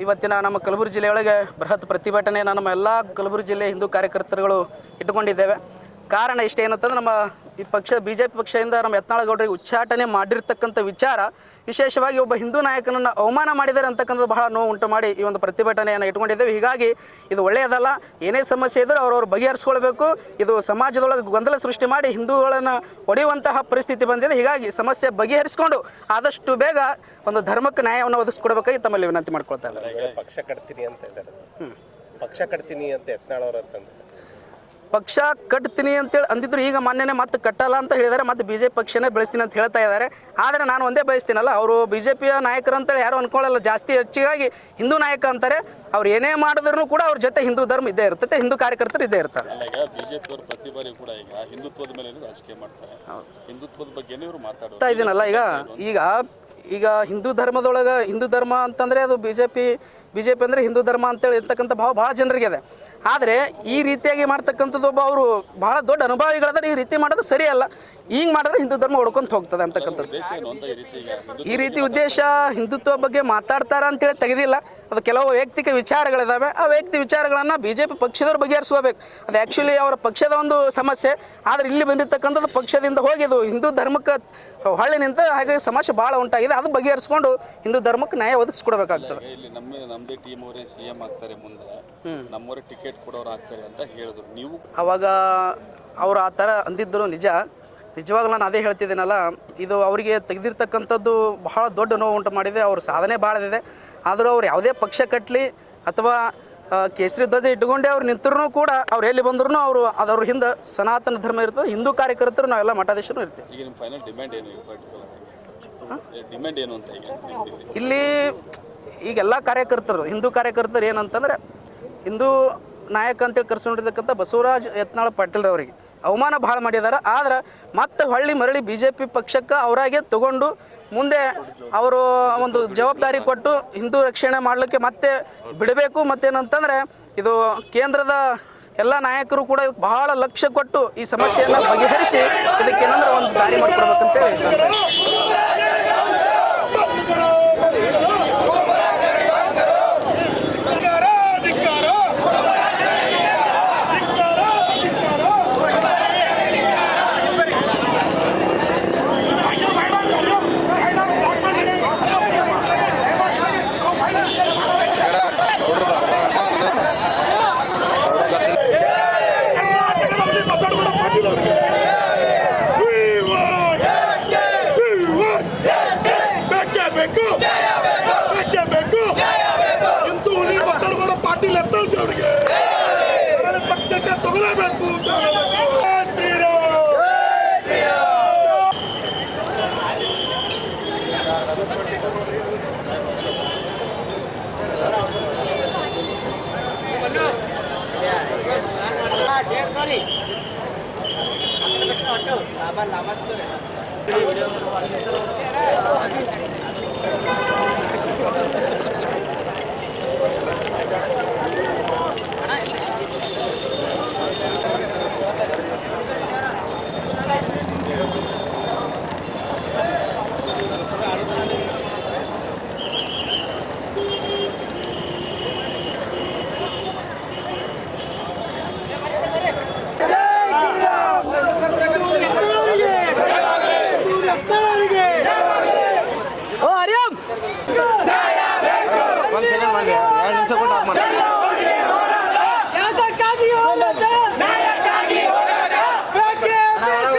ಇವತ್ತಿನ ನಮ್ಮ ಕಲಬುರಗಿ ಜಿಲ್ಲೆಯೊಳಗೆ ಬೃಹತ್ ಪ್ರತಿಭಟನೆಯನ್ನು ನಮ್ಮ ಎಲ್ಲ ಕಲಬುರಗಿ ಜಿಲ್ಲೆ ಹಿಂದೂ ಕಾರ್ಯಕರ್ತರುಗಳು ಇಟ್ಟುಕೊಂಡಿದ್ದೇವೆ. ಕಾರಣ ಇಷ್ಟೇ ಏನಂತಂದ್ರೆ ನಮ್ಮ ಈ ಪಕ್ಷ BJP ಪಕ್ಷದಿಂದ ನಮ್ಮ ಯತ್ನಾಳಗೌಡರಿಗೆ ಉಚ್ಚಾಟನೆ ಮಾಡಿರ್ತಕ್ಕಂಥ ವಿಚಾರ ವಿಶೇಷವಾಗಿ ಒಬ್ಬ ಹಿಂದೂ ನಾಯಕನನ್ನು ಅವಮಾನ ಮಾಡಿದ್ದಾರೆ ಅಂತಕ್ಕಂಥದ್ದು ಬಹಳ ನೋವು ಉಂಟು ಮಾಡಿ ಈ ಒಂದು ಪ್ರತಿಭಟನೆಯನ್ನು ಇಟ್ಕೊಂಡಿದ್ದೇವೆ. ಹೀಗಾಗಿ ಇದು ಒಳ್ಳೆಯದಲ್ಲ. ಏನೇ ಸಮಸ್ಯೆ ಇದ್ದರೂ ಅವ್ರವ್ರು ಬಗೆಹರಿಸ್ಕೊಳ್ಬೇಕು. ಇದು ಸಮಾಜದೊಳಗೆ ಗೊಂದಲ ಸೃಷ್ಟಿ ಮಾಡಿ ಹಿಂದೂಗಳನ್ನು ಹೊಡೆಯುವಂತಹ ಪರಿಸ್ಥಿತಿ ಬಂದಿದೆ. ಹೀಗಾಗಿ ಸಮಸ್ಯೆ ಬಗೆಹರಿಸಿಕೊಂಡು ಆದಷ್ಟು ಬೇಗ ಒಂದು ಧರ್ಮಕ್ಕೆ ನ್ಯಾಯವನ್ನು ಒದಗಿಸ್ಕೊಡ್ಬೇಕಾಗಿ ತಮ್ಮಲ್ಲಿ ವಿನಂತಿ ಮಾಡ್ಕೊಳ್ತಾ ಇದ್ದಾರೆ. ಪಕ್ಷ ಕಟ್ತೀನಿ ಅಂತ ಇದ್ದಾರೆ. ಪಕ್ಷ ಕಟ್ತೀನಿ ಅಂತ ಯತ್ನಾಳವ್ರು ಅಂತಂದ್ರೆ ಪಕ್ಷ ಕಟ್ತೀನಿ ಅಂತೇಳಿ ಅಂದಿದ್ರು. ಈಗ ಮೊನ್ನೆನೇ ಮತ್ತೆ ಕಟ್ಟಲ್ಲ ಅಂತ ಹೇಳಿದ್ದಾರೆ. ಮತ್ತು BJP ಪಕ್ಷನೇ ಬೆಳೆಸ್ತೀನಿ ಅಂತ ಹೇಳ್ತಾ ಇದ್ದಾರೆ. ಆದರೆ ನಾನು ಒಂದೇ ಬಯಸ್ತೀನಲ್ಲ, ಅವರು BJPಯ ನಾಯಕರು ಅಂತೇಳಿ ಯಾರು ಅಂದ್ಕೊಳ್ಳಲ್ಲ. ಜಾಸ್ತಿ ಹೆಚ್ಚಿಗಾಗಿ ಹಿಂದೂ ನಾಯಕ ಅಂತಾರೆ. ಅವ್ರು ಏನೇ ಮಾಡಿದ್ರು ಕೂಡ ಅವ್ರ ಜೊತೆ ಹಿಂದೂ ಧರ್ಮ ಇದ್ದೇ ಇರ್ತದೆ, ಹಿಂದೂ ಕಾರ್ಯಕರ್ತರು ಇದ್ದೇ ಇರ್ತಾರೆ. ಈಗ BJP ಅವರು ಪ್ರತಿ ಬಾರಿ ಕೂಡ ಈಗ ಹಿಂದುತ್ವದ ಮೇಲೆ ರಾಜಕೀಯ ಮಾಡ್ತಾರೆ. ಹಿಂದುತ್ವದ ಬಗ್ಗೆ ಇವರು ಮಾತಾಡ್ತಾ ಇದ್ದೀನಲ್ಲ. ಈಗ ಹಿಂದೂ ಧರ್ಮದೊಳಗೆ ಹಿಂದೂ ಧರ್ಮ ಅಂತಂದರೆ ಅದು BJP ಅಂದರೆ ಹಿಂದೂ ಧರ್ಮ ಅಂತೇಳಿ ಇರ್ತಕ್ಕಂಥ ಭಾಳ ಜನರಿಗೆ ಇದೆ. ಆದರೆ ಈ ರೀತಿಯಾಗಿ ಮಾಡ್ತಕ್ಕಂಥದ್ದು ಅವರು ಭಾಳ ದೊಡ್ಡ ಅನುಭವಿಗಳಾದ್ರೆ ಈ ರೀತಿ ಮಾಡೋದು ಸರಿಯಲ್ಲ. ಈಗ ಮಾಡಿದ್ರೆ ಹಿಂದೂ ಧರ್ಮ ಹೊಡ್ಕೊಂತ ಹೋಗ್ತದೆ ಅಂತಕ್ಕಂಥದ್ದು. ಈ ರೀತಿ ಉದ್ದೇಶ ಹಿಂದುತ್ವ ಬಗ್ಗೆ ಮಾತಾಡ್ತಾರ ಅಂತೇಳಿ ತೆಗೆದಿಲ್ಲ. ಅದು ಕೆಲವು ವೈಯಕ್ತಿಕ ವಿಚಾರಗಳಿದ್ದಾವೆ. ಆ ವೈಯಕ್ತಿಕ ವಿಚಾರಗಳನ್ನು BJP ಪಕ್ಷದವ್ರು ಬಗೆಹರಿಸ್ಕೋಬೇಕು. ಅದು ಆ್ಯಕ್ಚುಲಿ ಅವರ ಪಕ್ಷದ ಒಂದು ಸಮಸ್ಯೆ. ಆದರೆ ಇಲ್ಲಿ ಬಂದಿರತಕ್ಕಂಥದ್ದು ಪಕ್ಷದಿಂದ ಹೋಗಿದ್ದು ಹಿಂದೂ ಧರ್ಮಕ್ಕೆ ಹೊಳ್ಳಿ ನಿಂತ. ಹಾಗಾಗಿ ಸಮಸ್ಯೆ ಭಾಳ ಉಂಟಾಗಿದೆ. ಅದು ಬಗೆಹರಿಸ್ಕೊಂಡು ಹಿಂದೂ ಧರ್ಮಕ್ಕೆ ನ್ಯಾಯ ಒದಗಿಸ್ಕೊಡ್ಬೇಕಾಗ್ತದೆ. ಇಲ್ಲಿ ನಮ್ಮದೇ ಟೀಮ್ ಅವರೇ CM ಆಗ್ತಾರೆ, ಮುಂದೆ ನಮ್ಮವರೇ ಟಿಕೆಟ್ ಕೊಡೋರು ಆಗ್ತಾರೆ ಅಂತ ಹೇಳಿದ್ರು. ನೀವು ಅವಾಗ ಅವರು ಆ ಥರ ಅಂದಿದ್ದರು. ನಿಜವಾಗ್ಲೂ ನಾನು ಅದೇ ಹೇಳ್ತಿದ್ದೀನಲ್ಲ, ಇದು ಅವರಿಗೆ ತೆಗೆದಿರ್ತಕ್ಕಂಥದ್ದು ಬಹಳ ದೊಡ್ಡ ನೋವು ಉಂಟು ಮಾಡಿದೆ. ಅವ್ರ ಸಾಧನೆ ಭಾಳದಿದೆ. ಆದರೂ ಅವ್ರು ಯಾವುದೇ ಪಕ್ಷ ಕಟ್ಟಲಿ ಅಥವಾ ಕೇಸರಿ ಧ್ವಜ ಇಟ್ಕೊಂಡೇ ಅವ್ರು ನಿಂತರೂ ಕೂಡ ಅವ್ರು ಎಲ್ಲಿ ಬಂದ್ರೂ ಅವ್ರ ಹಿಂದೆ ಸನಾತನ ಧರ್ಮ ಇರ್ತದೆ. ಹಿಂದೂ ಕಾರ್ಯಕರ್ತರು ನಾವೆಲ್ಲ ಮಠಾಧೀಶರು ಇರ್ತೀವಿ. ಈಗ ನಿಮ್ಮ ಫೈನಲ್ ಡಿಮ್ಯಾಂಡ್ ಏನು? ಡಿಮ್ಯಾಂಡ್ ಏನು ಅಂತ ಇಲ್ಲಿ ಈಗೆಲ್ಲ ಕಾರ್ಯಕರ್ತರು ಹಿಂದೂ ಕಾರ್ಯಕರ್ತರು ಏನಂತಂದರೆ, ಹಿಂದೂ ನಾಯಕ ಅಂತೇಳಿ ಕರೆಸ್ಕೊಂಡಿರ್ತಕ್ಕಂಥ ಬಸವರಾಜ್ ಯತ್ನಾಳ್ ಪಾಟೀಲ್ರವರಿಗೆ ಅವಮಾನ ಭಾಳ ಮಾಡಿದ್ದಾರೆ. ಆದ್ರೆ ಮತ್ತೆ ಮರಳಿ BJP ಪಕ್ಷಕ್ಕೆ ಅವರಾಗೆ ತಗೊಂಡು ಮುಂದೆ ಅವರು ಒಂದು ಜವಾಬ್ದಾರಿ ಕೊಟ್ಟು ಹಿಂದೂ ರಕ್ಷಣೆ ಮಾಡಲಿಕ್ಕೆ ಮತ್ತೆ ಬಿಡಬೇಕು. ಮತ್ತೇನಂತಂದರೆ ಇದು ಕೇಂದ್ರದ ಎಲ್ಲ ನಾಯಕರು ಕೂಡ ಬಹಳ ಲಕ್ಷ್ಯ ಕೊಟ್ಟು ಈ ಸಮಸ್ಯೆಯನ್ನು ಬಗೆಹರಿಸಿ ಇದಕ್ಕೇನಂದ್ರೆ ಒಂದು ದಾರಿ ಮಾಡಿಕೊಡ್ಬೇಕಂತೇಳಿ ಒಂದು ಸೆಕೆಂಡ್ ಮಾಡಿ 2 ನಿಮಿಷ ಕೊಟ್ಟು